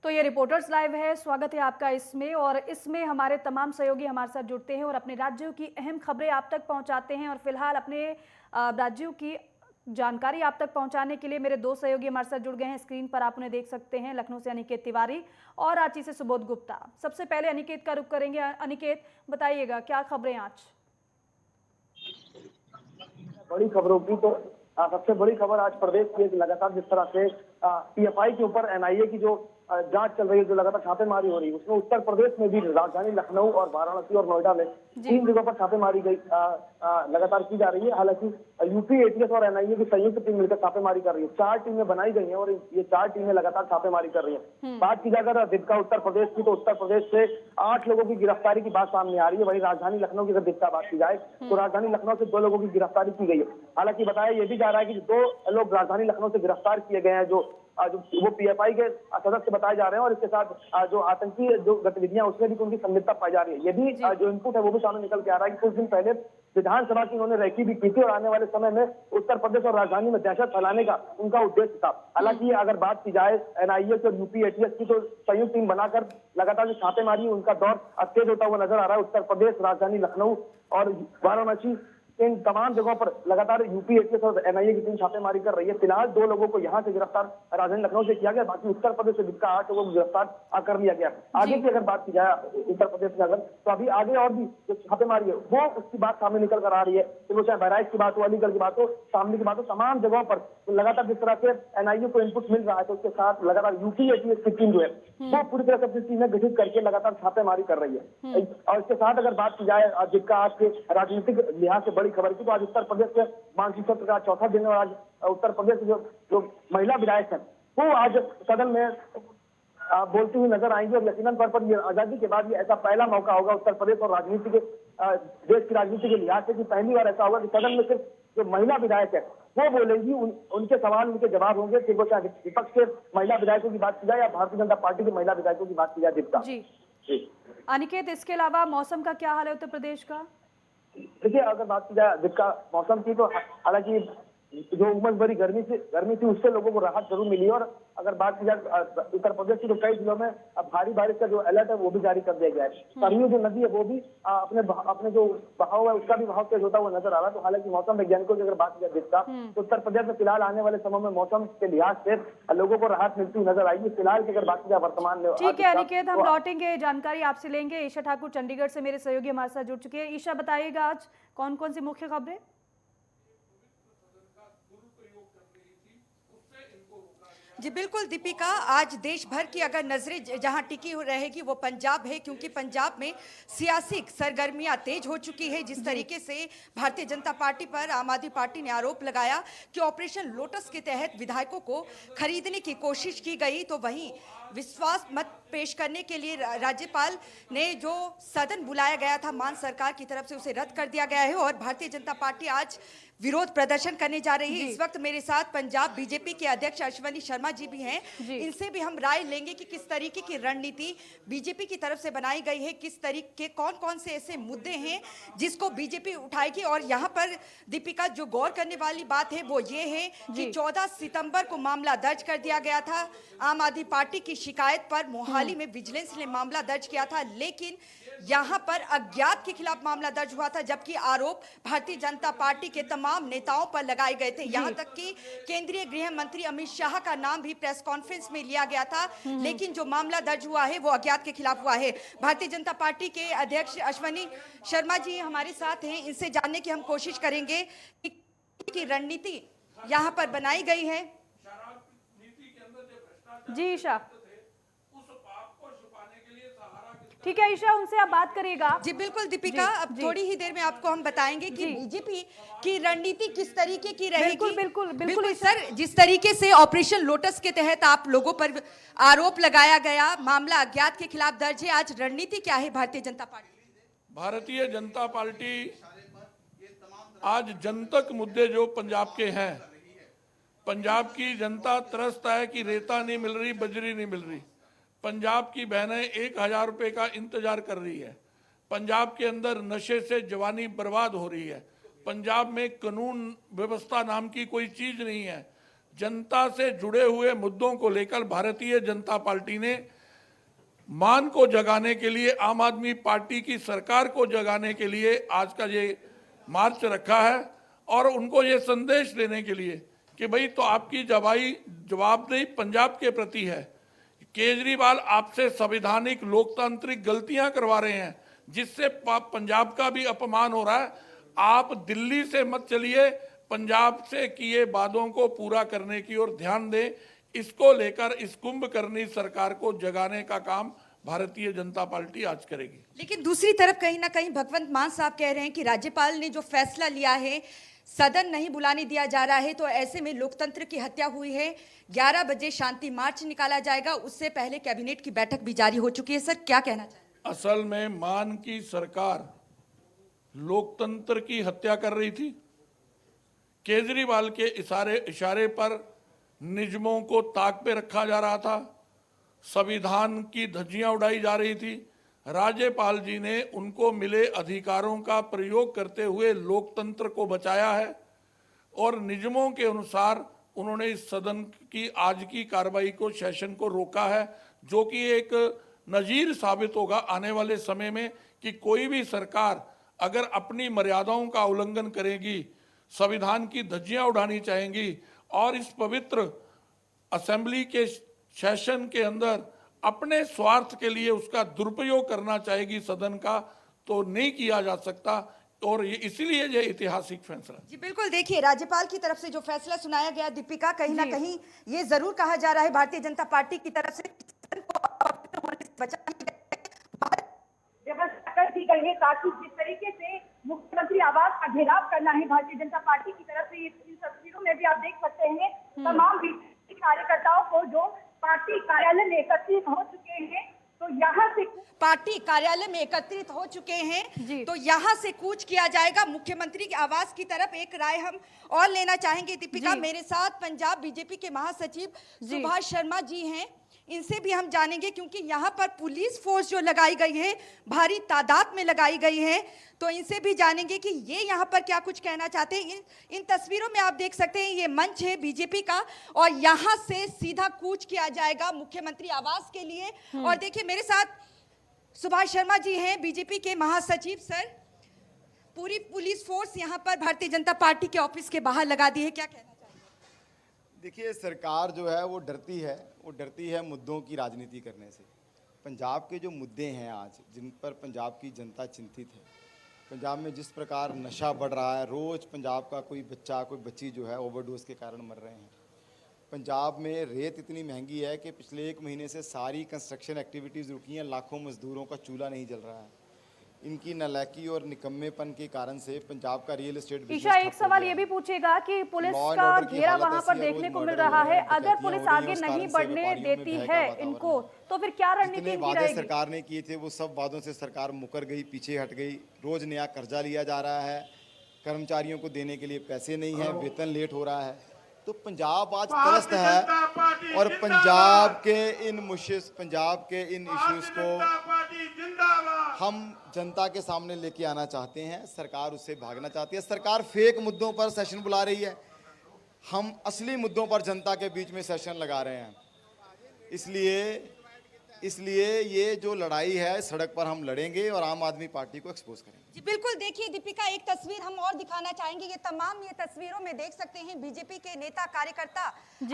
तो ये reporters live है, स्वागत है आपका इसमें। और इसमें हमारे तमाम सहयोगी हमारे साथ जुड़ते हैं और अपने राज्यों की अहम खबरें आप तक पहुंचाते हैं। और फिलहाल अपने राज्यों की जानकारी आप तक पहुंचाने के लिए मेरे दो सहयोगी हमारे साथ जुड़ गए हैं। स्क्रीन पर आप उन्हें देख सकते हैं, लखनऊ से अनिकेत तिवारी और रांची से सुबोध गुप्ता। सबसे पहले अनिकेत का रुख करेंगे। अनिकेत, बताइएगा क्या खबरें आज? बड़ी खबरों की तो सबसे बड़ी खबर आज प्रदेश की लगातार जिस तरह से पीएफआई के ऊपर एनआईए की जो जांच चल रही है, जो लगातार छापेमारी हो रही है, उसमें उत्तर प्रदेश में भी राजधानी लखनऊ और वाराणसी और नोएडा में 3 जगहों पर छापेमारी लगातार की जा रही है। हालांकि यूपी, एटीएस और एनआईए की संयुक्त टीम मिलकर छापेमारी कर रही है। 4 टीमें बनाई गई हैं और ये 4 टीमें लगातार छापेमारी कर रही है। बात की जाए अगर दिक्का उत्तर प्रदेश की, तो उत्तर प्रदेश से 8 लोगों की गिरफ्तारी की बात सामने आ रही है। वही राजधानी लखनऊ की अगर दिक्का बात की जाए तो राजधानी लखनऊ से 2 लोगों की गिरफ्तारी की गई है। हालांकि बताया यह भी जा रहा है कि 2 लोग राजधानी लखनऊ से गिरफ्तार किए गए हैं, जो वो पीएफआई के सदस्य बताए जा रहे हैं। और इसके साथ जो आतंकी जो गतिविधियां, उसमें भी उनकी संलिप्तता पाई जा रही है। ये भी जो इनपुट है वो भी सामने निकल के आ रहा है कि कुछ दिन पहले विधानसभा की उन्होंने रैकी भी की थी और आने वाले समय में उत्तर प्रदेश और राजधानी में दहशत फैलाने का उनका उद्देश्य था। हालांकि अगर बात की जाए एनआईए की और यूपी एटीएस की, तो संयुक्त टीम बनाकर लगातार जो छापेमारी उनका दौर तेज होता हुआ नजर आ रहा है। उत्तर प्रदेश, राजधानी लखनऊ और वाराणसी, इन तमाम जगहों पर लगातार यूपी, एटीएस और एनआईए की टीम छापेमारी कर रही है। फिलहाल 2 लोगों को यहां से गिरफ्तार राजधानी लखनऊ से किया गया, बाकी उत्तर प्रदेश से जिसका 8 लोगों को गिरफ्तार कर लिया गया। आगे की अगर बात की जाए उत्तर प्रदेश में, अगर तो अभी आगे और भी जो छापेमारी है वो उसकी बात सामने निकल कर आ रही है। तो वो चाहे बहराइच की बात हो, अलीगढ़ की बात हो, शामली की बात हो, तमाम जगहों पर लगातार जिस तरह से एनआईए को इनपुट मिल रहा है, तो उसके साथ लगातार यूपी, एटीएस की टीम जो है वो पूरी तरह से अपनी टीमें गठित करके लगातार छापेमारी कर रही है। और इसके साथ अगर बात की जाए जिसका आज के राजनीतिक लिहाज से बड़ी खबर की, तो आज उत्तर प्रदेश के मानसून सत्र का चौथा दिन और आज उत्तर प्रदेश के जो महिला विधायक हैं वो आज सदन में बोलती हुई नजर आएंगी। और यकीनन तौर पर ये आजादी के बाद ये ऐसा पहला मौका होगा उत्तर प्रदेश और राजनीति के देश की राजनीति के लिहाज से कि पहली बार ऐसा होगा कि सदन में सिर्फ जो महिला विधायक है वो बोलेंगी, उनके सवाल, उनके जवाब होंगे। फिर वो चाहे विपक्ष के महिला विधायकों की बात की जाए या भारतीय जनता पार्टी के महिला विधायकों की बात की जाए। दीपिका जी अनिकेत, इसके अलावा मौसम का क्या हाल है उत्तर प्रदेश का? देखिए, अगर बात की जाए जिसका मौसम की, तो हालांकि जो उमस भरी गर्मी थी उससे लोगों को राहत जरूर मिली। और अगर बात की जाए उत्तर प्रदेश की, तो कई जिलों में भारी बारिश का जो अलर्ट है वो भी जारी कर दिया गया है। सरयू जो नदी है वो भी अपने जो बहाव है उसका भी बहाव तेज होता हुआ नजर आ रहा है। तो हालांकि मौसम वैज्ञानिकों की अगर बात की जाए जिसका, तो उत्तर प्रदेश में फिलहाल आने वाले समय में मौसम के लिहाज से लोगों को राहत मिलती हुई नजर आएगी। फिलहाल की अगर बात की जाए वर्तमान में, ठीक है अनिकेत, हम लौटेंगे, जानकारी आपसे लेंगे। ईशा ठाकुर चंडीगढ़ से मेरे सहयोगी हमारे साथ जुड़ चुके हैं। ईशा, बताइएगा आज कौन कौन सी मुख्य खबरें? जी बिल्कुल दीपिका, आज देश भर की अगर नजरें जहां टिकी रहेगी वो पंजाब है, क्योंकि पंजाब में सियासी सरगर्मियां तेज हो चुकी है। जिस तरीके से भारतीय जनता पार्टी पर आम आदमी पार्टी ने आरोप लगाया कि ऑपरेशन लोटस के तहत विधायकों को खरीदने की कोशिश की गई, तो वहीं विश्वास मत पेश करने के लिए राज्यपाल ने जो सदन बुलाया गया था मान सरकार की तरफ से, उसे रद्द कर दिया गया है और भारतीय जनता पार्टी आज विरोध प्रदर्शन करने जा रही है। इस वक्त मेरे साथ पंजाब बीजेपी के अध्यक्ष अश्वनी शर्मा जी भी हैं। इनसे भी हम राय लेंगे कि किस तरीके की रणनीति बीजेपी की तरफ से बनाई गई है, किस तरीके कौन कौन से ऐसे मुद्दे हैं जिसको बीजेपी उठाएगी। और यहाँ पर दीपिका, जो गौर करने वाली बात है वो ये है कि 14 सितंबर को मामला दर्ज कर दिया गया था आम आदमी पार्टी की शिकायत पर। मोहाली में विजिलेंस ने मामला दर्ज किया था, लेकिन यहाँ पर अज्ञात के खिलाफ मामला दर्ज हुआ था, जबकि आरोप भारतीय जनता पार्टी के तमाम नेताओं पर लगाए गए थे। यहाँ तक कि केंद्रीय गृह मंत्री अमित शाह का नाम भी प्रेस कॉन्फ्रेंस में लिया गया था, लेकिन जो मामला दर्ज हुआ है वो अज्ञात के खिलाफ हुआ है। भारतीय जनता पार्टी के अध्यक्ष अश्वनी शर्मा जी हमारे साथ हैं, इनसे जानने की हम कोशिश करेंगे कि रणनीति यहाँ पर बनाई गई है। जी ईशा, ठीक है ईशा, उनसे आप बात करिएगा। जी बिल्कुल दीपिका, अब थोड़ी ही देर में आपको हम बताएंगे कि बीजेपी की रणनीति किस तरीके की रहेगी। बिल्कुल सर, जिस तरीके से ऑपरेशन लोटस के तहत आप लोगों पर आरोप लगाया गया, मामला अज्ञात के खिलाफ दर्ज है, आज रणनीति क्या है भारतीय जनता पार्टी? भारतीय जनता पार्टी आज जनतक मुद्दे जो पंजाब के हैं, पंजाब की जनता त्रस्त है कि रेता नहीं मिल रही, बजरी नहीं मिल रही। पंजाब की बहनें 1000 रुपये का इंतजार कर रही है। पंजाब के अंदर नशे से जवानी बर्बाद हो रही है। पंजाब में कानून व्यवस्था नाम की कोई चीज नहीं है। जनता से जुड़े हुए मुद्दों को लेकर भारतीय जनता पार्टी ने मान को जगाने के लिए, आम आदमी पार्टी की सरकार को जगाने के लिए आज का ये मार्च रखा है और उनको ये संदेश देने के लिए कि भाई तो आपकी जवाबदेही पंजाब के प्रति है। केजरीवाल आपसे संवैधानिक लोकतांत्रिक गलतियां करवा रहे हैं जिससे पंजाब का भी अपमान हो रहा है। आप दिल्ली से मत चलिए, पंजाब से किए वादों को पूरा करने की ओर ध्यान दें। इसको लेकर इस कुंभकर्णी सरकार को जगाने का काम भारतीय जनता पार्टी आज करेगी। लेकिन दूसरी तरफ कहीं ना कहीं भगवंत मान साहब कह रहे हैं कि राज्यपाल ने जो फैसला लिया है, सदन नहीं बुलाने दिया जा रहा है, तो ऐसे में लोकतंत्र की हत्या हुई है। 11 बजे शांति मार्च निकाला जाएगा, उससे पहले कैबिनेट की बैठक भी जारी हो चुकी है। सर क्या कहना चाहिए? असल में मान की सरकार लोकतंत्र की हत्या कर रही थी। केजरीवाल के इशारे पर निजमों को ताक पे रखा जा रहा था, संविधान की धज्जियां उड़ाई जा रही थी। राज्यपाल जी ने उनको मिले अधिकारों का प्रयोग करते हुए लोकतंत्र को बचाया है और नियमों के अनुसार उन्होंने इस सदन की आज की कार्रवाई को, सेशन को रोका है, जो कि एक नजीर साबित होगा आने वाले समय में कि कोई भी सरकार अगर अपनी मर्यादाओं का उल्लंघन करेगी, संविधान की धज्जियां उड़ानी चाहेंगी और इस पवित्र असेंबली के सेशन के अंदर अपने स्वार्थ के लिए उसका दुरुपयोग करना चाहेगी सदन का, तो नहीं किया जा सकता। और ये इसीलिए ये ऐतिहासिक फैसला। जी बिल्कुल, देखिए राज्यपाल की तरफ से जो फैसला सुनाया गया दीपिका, कहीं ना कहीं ये जरूर कहा जा रहा है भारतीय जनता पार्टी की तरफ से व्यवस्था कर दी गई है ताकि जिस तरीके से मुख्यमंत्री आवास का घेराव करना है भारतीय जनता पार्टी की तरफ से, इन तस्वीरों में भी आप देख सकते हैं तमाम बीजेपी कार्यकर्ताओं को जो पार्टी कार्यालय में एकत्रित हो चुके हैं, तो यहाँ से पार्टी कार्यालय में एकत्रित हो चुके हैं, तो यहाँ से कूच किया जाएगा मुख्यमंत्री के आवास की तरफ। एक राय हम और लेना चाहेंगे दीपिका, मेरे साथ पंजाब बीजेपी के महासचिव सुभाष शर्मा जी हैं, इनसे भी हम जानेंगे क्योंकि यहाँ पर पुलिस फोर्स जो लगाई गई है भारी तादाद में लगाई गई है, तो इनसे भी जानेंगे कि ये यहाँ पर क्या कुछ कहना चाहते हैं। इन तस्वीरों में आप देख सकते हैं ये मंच है बीजेपी का और यहाँ से सीधा कूच किया जाएगा मुख्यमंत्री आवास के लिए। और देखिए मेरे साथ सुभाष शर्मा जी हैं, बीजेपी के महासचिव। सर, पूरी पुलिस फोर्स यहाँ पर भारतीय जनता पार्टी के ऑफिस के बाहर लगा दी है, क्या कहना चाहिए? देखिए, सरकार जो है वो डरती है मुद्दों की राजनीति करने से। पंजाब के जो मुद्दे हैं आज, जिन पर पंजाब की जनता चिंतित है, पंजाब में जिस प्रकार नशा बढ़ रहा है, रोज़ पंजाब का कोई बच्चा कोई बच्ची जो है ओवरडोज के कारण मर रहे हैं। पंजाब में रेत इतनी महंगी है कि पिछले 1 महीने से सारी कंस्ट्रक्शन एक्टिविटीज़ रुकी हैं, लाखों मजदूरों का चूल्हा नहीं जल रहा है। इनकी नालायकी और निकम्मेपन के कारण से पंजाब का रियल एस्टेट बिजनेस ईशा, एक सवाल ये भी पूछेगा कि पुलिस का घेरा वहां पर देखने को मिल रहा है, अगर पुलिस आगे नहीं बढ़ने देती है इनको, तो फिर क्या रणनीति इनकी वादे रहेगी? सरकार ने किए थे वो सब वादों से सरकार मुकर गई, पीछे हट गई। रोज नया कर्जा लिया जा रहा है, कर्मचारियों को देने के लिए पैसे नहीं है, वेतन लेट हो रहा है। तो पंजाब आज त्रस्त है और पंजाब के इन इश्यूज को हम जनता के सामने लेके आना चाहते हैं। सरकार उससे भागना चाहती है। सरकार फेक मुद्दों पर सेशन बुला रही है, हम असली मुद्दों पर जनता के बीच में सेशन लगा रहे हैं। इसलिए ये जो लड़ाई है सड़क पर हम लड़ेंगे और आम आदमी पार्टी को एक्सपोज करेंगे। जी बिल्कुल, देखिए दीपिका, एक तस्वीर हम और दिखाना चाहेंगे। ये तस्वीरों में देख सकते हैं बीजेपी के नेता कार्यकर्ता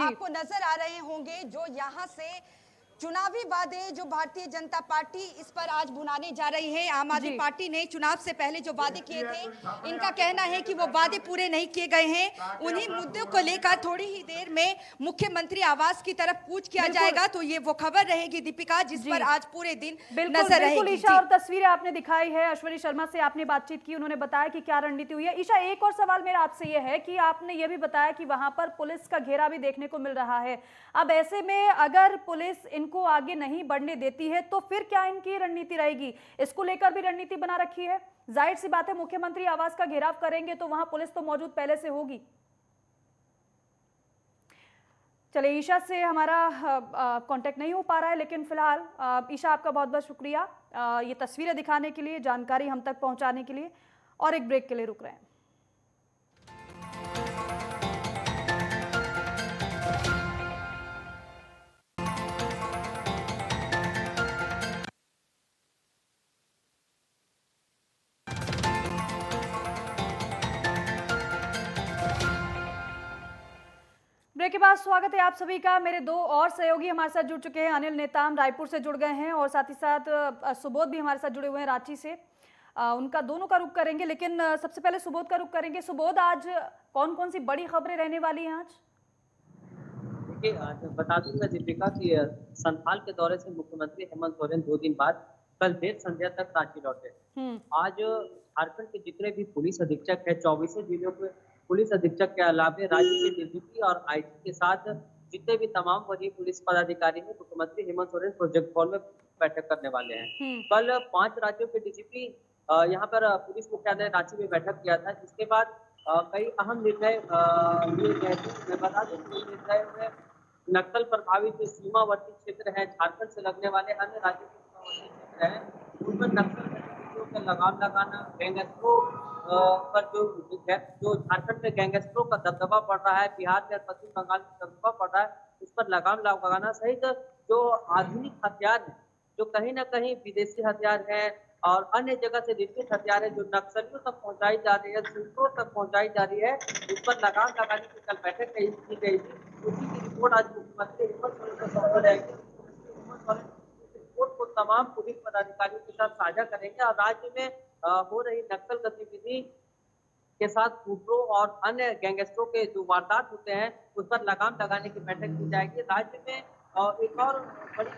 आपको नजर आ रहे होंगे, जो यहाँ से चुनावी वादे जो भारतीय जनता पार्टी इस पर आज भुनाने जा रही है। आम आदमी पार्टी ने चुनाव से पहले जो वादे किए थे, इनका कहना है कि वो वादे पूरे नहीं किए गए हैं। उन्हीं मुद्दों को लेकर थोड़ी ही देर में मुख्यमंत्री आवास की तरफ कूच किया जाएगा, तो ये वो खबर रहेगी दीपिका जिस पर आज पूरे दिन नजर रहेगी। ईशा, और तस्वीरें आपने दिखाई है, अश्वनी शर्मा से आपने बातचीत की, उन्होंने बताया कि क्या रणनीति हुई है। ईशा, एक और सवाल मेरा आपसे यह है कि आपने ये भी बताया कि वहां पर पुलिस का घेरा भी देखने को मिल रहा है। अब ऐसे में अगर पुलिस इनको आगे नहीं बढ़ने देती है तो फिर क्या इनकी रणनीति रहेगी? इसको लेकर भी रणनीति बना रखी है? जाहिर सी बात है, मुख्यमंत्री आवास का घेराव करेंगे तो वहां पुलिस तो मौजूद पहले से होगी। चलिए, ईशा से हमारा कांटेक्ट नहीं हो पा रहा है, लेकिन फिलहाल ईशा आपका बहुत बहुत शुक्रिया ये तस्वीरें दिखाने के लिए, जानकारी हम तक पहुंचाने के लिए। और एक ब्रेक के लिए रुक रहे हैं। स्वागत है आप सभी का। मेरे दो और सहयोगी हमारे साथ जुड़ चुके हैं। अनिल नेताम रायपुर से जुड़ गए हैं और साथ ही साथ सुबोध भी हमारे साथ जुड़े हुए हैं रांची से। उनका दोनों का रुख करेंगे, लेकिन सबसे पहले सुबोध का रुख करेंगे। सुबोध, आज कौन कौन सी बड़ी खबरें रहने वाली हैं आज? देखिए, बता दूंगा दीपिका कि संथाल के दौरे से मुख्यमंत्री हेमंत सोरेन 2 दिन बाद कल देर संध्या तक रांची लौटे। आज झारखंड के जितने भी पुलिस अधीक्षक है, 24 जिलों के पुलिस अधीक्षक के अलावा राज्य के डीजीपी और आईजी के साथ जितने भी तमाम वरीय पुलिस पदाधिकारी हैं, मुख्यमंत्री हेमंत सोरेन प्रोजेक्ट हॉल में बैठक करने वाले हैं। कल 5 राज्यों के डीजीपी यहाँ पर पुलिस मुख्यालय रांची में बैठक किया था, जिसके बाद कई अहम निर्णय लिए गए थे। मैं बता दूं कि निर्णय में नक्सल प्रभावित जो सीमावर्ती क्षेत्र है, झारखंड से लगने वाले अन्य राज्यों के सीमावर्ती क्षेत्र है, उन पर नक्सल गतिविधियों पर लगाम लगाना, गैंगस्टरों पर जो झारखंड में गैंगस्टरों का दबदबा पड़ रहा है, बिहार में और पश्चिम बंगाल में दबदबा पड़ रहा है, उस पर लगाम लगाना सहित जो आधुनिक हथियार है, जो कहीं न कहीं विदेशी हथियार है और अन्य जगह से निर्मित हथियार है, जो नक्सलियों तक पहुंचाई जा रही है, शूटरों तक पहुंचाई जा रही है, उस पर लगाम लगाने की कल बैठक की गई थी। उसी की रिपोर्ट आज मुख्यमंत्री हेमंत सोरेन को सौंपी जाएगी। हेमंत सोरेन इस रिपोर्ट को तमाम पुलिस पदाधिकारियों के साथ साझा करेंगे और राज्य में हो रही नक्सल गतिविधि के साथ शूटरों और अन्य गैंगस्टरों के जो वारदात होते हैं, उस पर लगाम लगाने की बैठक की जाएगी। राज्य में एक और बड़ी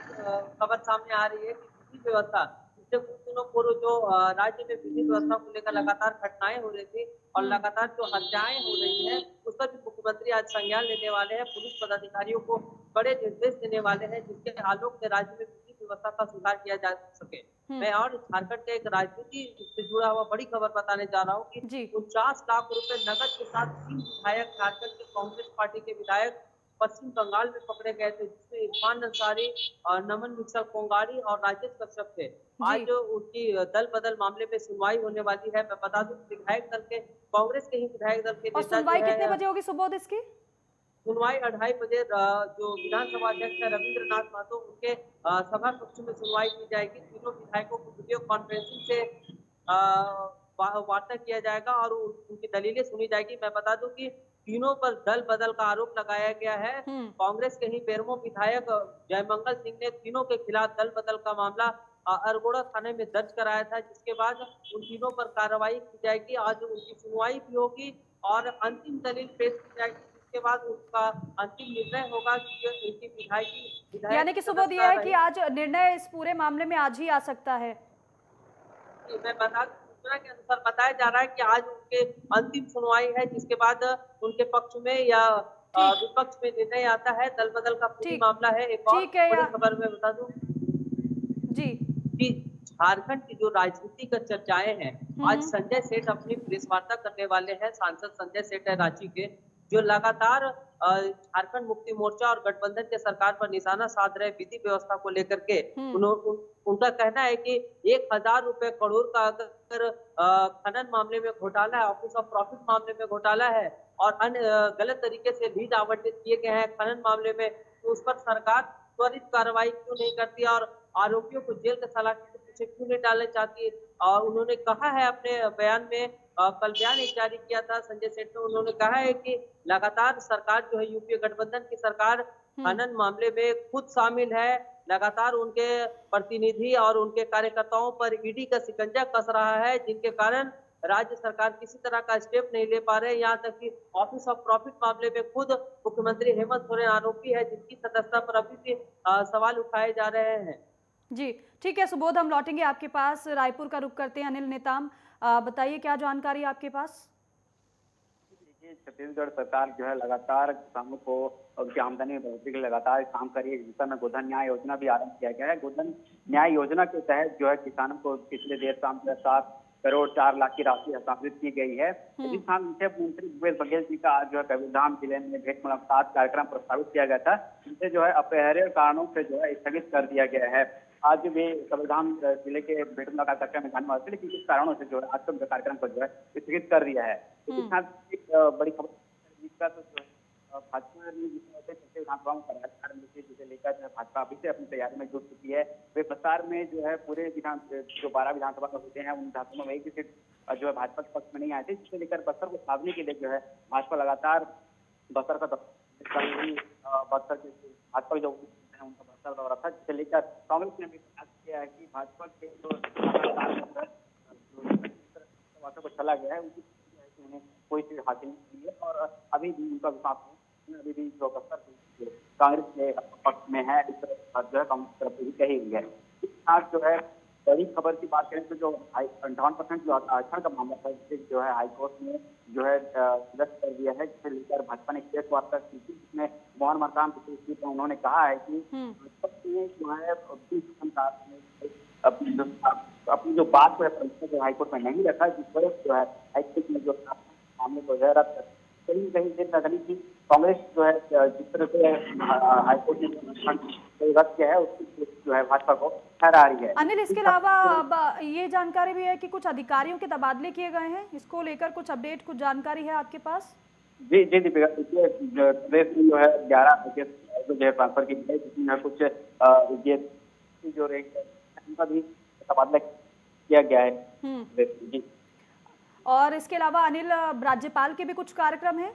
खबर सामने आ रही है कि विधि व्यवस्था, पिछले कुछ दिनों पूर्व जो राज्य में विधि व्यवस्था को लेकर लगातार घटनाएं हो रही थी और लगातार जो हत्याएं हो रही हैं, उस पर भी मुख्यमंत्री आज संज्ञान लेने वाले हैं। पुलिस पदाधिकारियों को बड़े निर्देश देने वाले हैं, जिसके आलोक में राज्य में विधि व्यवस्था का सुधार किया जा सके। मैं और झारखंड के एक राजनीति से जुड़ा हुआ बड़ी खबर बताने जा रहा हूँ कि 49 लाख रुपए नकद के साथ 3 विधायक झारखंड के कांग्रेस पार्टी के विधायक पश्चिम बंगाल में पकड़े गए थे, जिसमें इरफान अंसारी, नमन मित्तल कोंगाड़ी और राजेश कश्यप थे। आज उनकी दल बदल मामले में सुनवाई होने वाली है। मैं बता दूं विधायक दल के, कांग्रेस के ही विधायक दल के और सुनवाई कितने बजे होगी सुबोध इसकी? सुनवाई 2:30 बजे जो विधानसभा अध्यक्ष है रविंद्रनाथ महतो, उनके सभा कक्ष में सुनवाई की जाएगी। तीनों विधायकों को वीडियो कॉन्फ्रेंसिंग से वार्ता किया जाएगा और उनकी दलीलें सुनी जाएगी। मैं बता दूं कि तीनों पर दल बदल का आरोप लगाया गया है। कांग्रेस के ही बेरमो विधायक जयमंगल सिंह ने तीनों के खिलाफ दल बदल का मामला अरगोड़ा थाने में दर्ज कराया था, जिसके बाद उन तीनों पर कार्रवाई की जाएगी। आज उनकी सुनवाई भी होगी और अंतिम दलील पेश की जाएगी, जिसके बाद उनका अंतिम निर्णय होगा कि इनकी विधायक। यानी कि सुबोध ये है कि आज निर्णय इस पूरे मामले में आज ही आ सकता है। मैं बता सूचना के अनुसार बताया जा रहा है कि आज उनके अंतिम सुनवाई है, जिसके बाद उनके पक्ष में या विपक्ष में निर्णय आता है। दल बदल का पूरी मामला है। एक और बड़ी खबर मैं बता दूं कि झारखंड की जो राजनीतिक चर्चाएं हैं, आज संजय सेठ अपनी प्रेस वार्ता करने वाले हैं। सांसद संजय सेठ है रांची के, जो लगातार झारखंड मुक्ति मोर्चा और गठबंधन के सरकार पर निशाना साध रहे विधि व्यवस्था को लेकर के उनका कहना है कि 1000 रुपए करोड़ का अगर खनन मामले में घोटाला है, ऑफिस ऑफ प्रॉफिट मामले में घोटाला है और अन्य गलत तरीके से लीज आवंटित किए गए हैं खनन मामले में, तो उस पर सरकार त्वरित कार्रवाई क्यों नहीं करती और आरोपियों को जेल के सलाखे के पीछे क्यों नहीं डालना चाहती। और उन्होंने कहा है अपने बयान में, कल बयान जारी किया था संजय सेठ ने, उन्होंने कहा है कि लगातार सरकार जो है यूपीए गठबंधन की सरकार खनन मामले में खुद शामिल है। लगातार उनके प्रतिनिधि और उनके कार्यकर्ताओं पर ईडी का शिकंजा कस रहा है, जिनके कारण राज्य सरकार किसी तरह का स्टेप नहीं ले पा रहे। यहाँ तक कि ऑफिस ऑफ प्रॉफिट मामले में खुद मुख्यमंत्री हेमंत सोरेन आरोपी है, जिनकी सदस्यता पर अभी भी सवाल उठाए जा रहे हैं। जी ठीक है सुबोध, हम लौटेंगे आपके पास। रायपुर का रुख करते हैं। अनिल नेताम, बताइए क्या जानकारी आपके पास? छत्तीसगढ़ सरकार जो है लगातार किसानों को उनकी आमदनी में बढ़ोतरी के लिए लगातार काम कर रही है। जिसका में गोधन न्याय योजना भी आरंभ किया गया है। गोधन न्याय योजना के तहत जो है किसानों को पिछले देर शाम 7 करोड़ 4 लाख की राशि हस्तांतरित की गई है। इस स्थान मुख्यमंत्री भूपेश बघेल जी का आज जो है कबीरधाम जिले में भेंट मुलाकात कार्यक्रम प्रस्तावित किया गया था, जिसे जो है अपरिहार्य कारणों से जो है स्थगित कर दिया गया है। आज भी कबीरधाम जिले के भेंट मुलाकात कार्यक्रम में जाने वाले थे, लेकिन किस कारणों से जो है आज का कार्यक्रम को जो है स्थगित कर दिया है। एक बड़ी खबर भाजपा ने विधानसभा में जिसे लेकर भाजपा अभी से अपनी तैयारी में जुट चुकी है। वे प्रसार में जो है पूरे जो 12 विधानसभा में होते हैं उन विधानसभा में एक भी सीट जो है भाजपा के पक्ष में नहीं आए थे, जिसे लेकर बस्तर को छावनी के लिए जो है भाजपा लगातार बस्तर का कल ही बक्सर के भाजपा के जो है उनका बक्सर दौरा था, जिसे लेकर कांग्रेस ने भी प्रयास किया है कि भाजपा के जो को चला गया है उनकी कि उन्हें कोई चीज हासिल नहीं हुई है और अभी भी उनका विश्वास है, अभी भी जो बक्सर कांग्रेस के पक्ष में है, इस तरह जो है कांग्रेस तरफ से भी कही हुई है। आज जो है बड़ी खबर की बात करें तो जो 58% जो आरक्षण का मामला था, जिसे जो है हाईकोर्ट ने जो है रद्द कर दिया है, जिसे लेकर भाजपा ने केस वार्ता की थी, जिसमें मोहन मरकाम उन्होंने कहा है कि जो है अपनी जो बात को है हाईकोर्ट में नहीं रखा, जिस वजह से जो है हाईकोर्ट में जो मामले को जो है रद्द कर कहीं कहीं से नकली की कांग्रेस जो है जिस तरह से हाईकोर्ट ने रद्द किया है उसकी जो है भाजपा को ठहरा रही है। अनिल, इसके अलावा अब ये जानकारी भी है कि कुछ अधिकारियों के तबादले किए गए हैं, इसको लेकर कुछ अपडेट, कुछ जानकारी है आपके पास? जी जी दीपिका, देखिए प्रदेश में जो है 11 जो है ट्रांसफर की गई, जिसमें कुछ जो रहेंगे उनका भी तबादला किया गया है। जी, और इसके अलावा अनिल, राज्यपाल के भी कुछ कार्यक्रम है,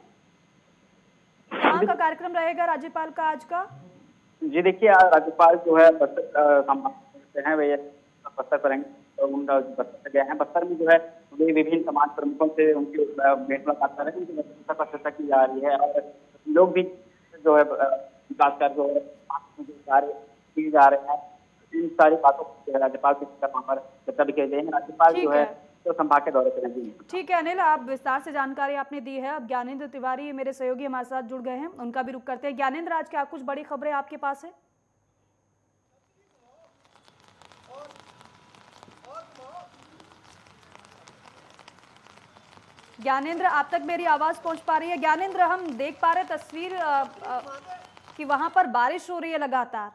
कहाँ का कार्यक्रम रहेगा राज्यपाल का आज का? जी देखिए, राज्यपाल जो है बस्तर हैं, वे बस्तर पर बस्तर गए हैं। बस्तर में जो है वे विभिन्न समाज प्रमुखों से उनकी भेंट मुलाकात कर रहे हैं, उनकी पर चर्चा की जा रही है और लोग भी जो है विकास कार्य जो कार्य किए जा रहे हैं, इन सारी बातों को राज्यपाल के वहाँ पर चर्चा भी किए गए हैं। राज्यपाल जो है तो संभाग के दौरे पर हैं। ठीक है अनिल, आप विस्तार से जानकारी आपने दी है। अब ज्ञानेंद्र तिवारी मेरे सहयोगी हमारे साथ जुड़ गए हैं, उनका भी रुख करते हैं। ज्ञानेंद्र, आज क्या कुछ बड़ी खबरें आपके पास है? ज्ञानेंद्र, आप तक मेरी आवाज पहुंच पा रही है? ज्ञानेंद्र, हम देख पा रहे तस्वीर कि वहां पर बारिश हो रही है लगातार,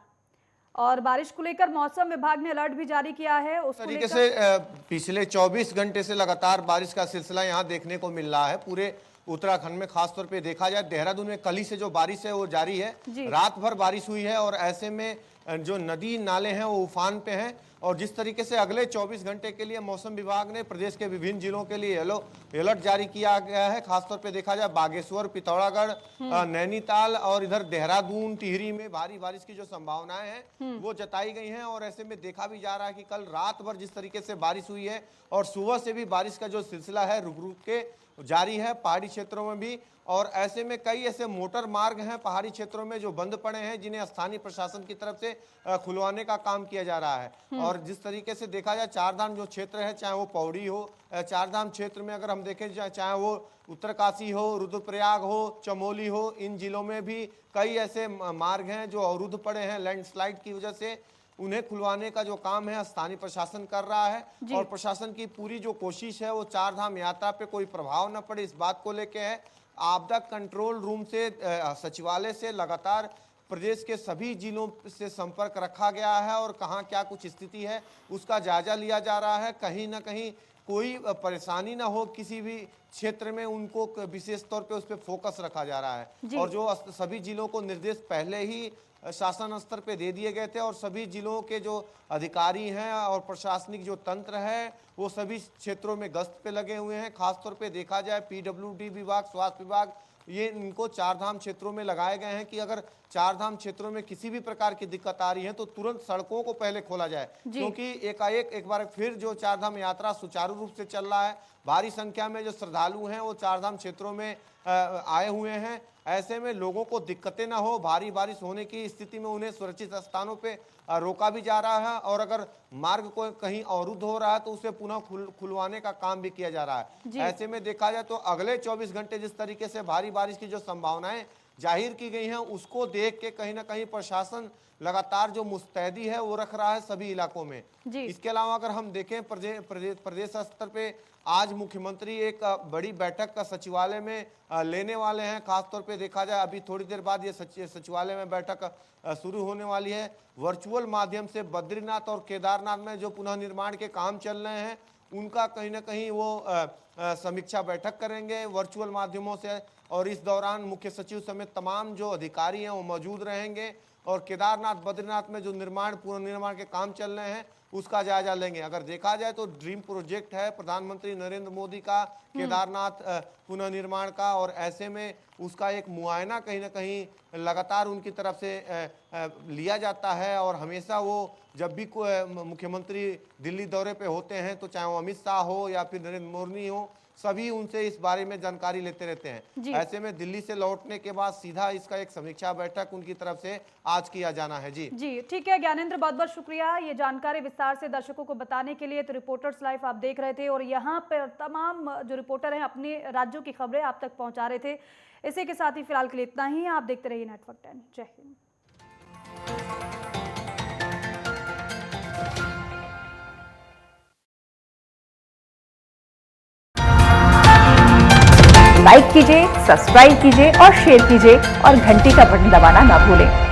और बारिश को लेकर मौसम विभाग ने अलर्ट भी जारी किया है। उस तरीके से पिछले 24 घंटे से लगातार बारिश का सिलसिला यहाँ देखने को मिल रहा है। पूरे उत्तराखंड में खासतौर पे देखा जाए, देहरादून में कल ही से जो बारिश है वो जारी है, रात भर बारिश हुई है और ऐसे में जो नदी नाले हैं वो उफान पे हैं। और जिस तरीके से अगले 24 घंटे के लिए मौसम विभाग ने प्रदेश के विभिन्न जिलों के लिए येलो अलर्ट जारी किया गया है। खासतौर पे देखा जाए बागेश्वर, पिथौरागढ़, नैनीताल और इधर देहरादून, टिहरी में भारी बारिश की जो संभावनाएं हैं वो जताई गई हैं। और ऐसे में देखा भी जा रहा है कि कल रात भर जिस तरीके से बारिश हुई है और सुबह से भी बारिश का जो सिलसिला है रुक रुक के जारी है पहाड़ी क्षेत्रों में भी। और ऐसे में कई ऐसे मोटर मार्ग हैं पहाड़ी क्षेत्रों में जो बंद पड़े हैं, जिन्हें स्थानीय प्रशासन की तरफ से खुलवाने का काम किया जा रहा है। और जिस तरीके से देखा जाए, चारधाम जो क्षेत्र है, चाहे वो पौड़ी हो, चारधाम क्षेत्र में अगर हम देखें चाहे वो उत्तरकाशी हो, रुद्रप्रयाग हो, चमोली हो, इन जिलों में भी कई ऐसे मार्ग हैं जो अवरुद्ध पड़े हैं लैंडस्लाइड की वजह से। उन्हें खुलवाने का जो काम है स्थानीय प्रशासन कर रहा है और प्रशासन की पूरी जो कोशिश है वो चारधाम यात्रा पे कोई प्रभाव न पड़े इस बात को लेके है। आपदा कंट्रोल रूम से सचिवालय से लगातार प्रदेश के सभी जिलों से संपर्क रखा गया है और कहाँ क्या कुछ स्थिति है उसका जायजा लिया जा रहा है। कहीं ना कहीं कोई परेशानी ना हो किसी भी क्षेत्र में, उनको विशेष तौर पे उस पर फोकस रखा जा रहा है। और जो सभी जिलों को निर्देश पहले ही शासन स्तर पे दे दिए गए थे और सभी जिलों के जो अधिकारी हैं और प्रशासनिक जो तंत्र है वो सभी क्षेत्रों में गश्त पे लगे हुए हैं। खासतौर पे देखा जाए पीडब्ल्यूडी विभाग, स्वास्थ्य विभाग, ये इनको चारधाम क्षेत्रों में लगाए गए हैं कि अगर चारधाम क्षेत्रों में किसी भी प्रकार की दिक्कत आ रही है तो तुरंत सड़कों को पहले खोला जाए, क्योंकि एकाएक एक बार फिर जो चारधाम यात्रा सुचारू रूप से चल रहा है, भारी संख्या में जो श्रद्धालु हैं वो चारधाम क्षेत्रों में आए हुए हैं। ऐसे में लोगों को दिक्कतें ना हो, भारी बारिश होने की स्थिति में उन्हें सुरक्षित स्थानों पे रोका भी जा रहा है और अगर मार्ग को कहीं अवरुद्ध हो रहा है तो उसे पुनः खुलवाने का काम भी किया जा रहा है। ऐसे में देखा जाए तो अगले 24 घंटे जिस तरीके से भारी बारिश की जो संभावनाएं जाहिर की गई हैं उसको देख के कहीं ना कहीं प्रशासन लगातार जो मुस्तैदी है वो रख रहा है सभी इलाकों में। इसके अलावा अगर हम देखें प्रदेश स्तर पे आज मुख्यमंत्री एक बड़ी बैठक का सचिवालय में लेने वाले हैं। खासतौर पे देखा जाए अभी थोड़ी देर बाद ये सचिवालय में बैठक शुरू होने वाली है। वर्चुअल माध्यम से बद्रीनाथ और केदारनाथ में जो पुनः निर्माण के काम चल रहे हैं उनका कहीं ना कहीं वो समीक्षा बैठक करेंगे वर्चुअल माध्यमों से। और इस दौरान मुख्य सचिव समेत तमाम जो अधिकारी हैं वो मौजूद रहेंगे और केदारनाथ बद्रीनाथ में जो निर्माण पुनर्निर्माण के काम चल रहे हैं उसका जायजा लेंगे। अगर देखा जाए तो ड्रीम प्रोजेक्ट है प्रधानमंत्री नरेंद्र मोदी का केदारनाथ पुनर्निर्माण का, और ऐसे में उसका एक मुआयना कहीं ना कहीं लगातार उनकी तरफ से लिया जाता है। और हमेशा वो जब भी कोई मुख्यमंत्री दिल्ली दौरे पे होते हैं तो चाहे वो अमित शाह हो या फिर नरेंद्र मोदी हो, सभी उनसे इस बारे में जानकारी लेते रहते हैं। ऐसे में दिल्ली से लौटने के बाद सीधा इसका एक समीक्षा बैठक उनकी तरफ से आज किया जाना है। जी ठीक है ज्ञानेंद्र, बहुत बहुत शुक्रिया ये जानकारी विस्तार से दर्शकों को बताने के लिए। तो रिपोर्टर्स लाइव आप देख रहे थे और यहाँ पर तमाम जो रिपोर्टर हैं अपने राज्यों की खबरें आप तक पहुंचा रहे थे। इसी के साथ ही फिलहाल के लिए इतना ही। आप देखते रहिए नेटवर्क 10। जय हिंद। लाइक कीजिए, सब्सक्राइब कीजिए और शेयर कीजिए और घंटी का बटन दबाना ना भूलें।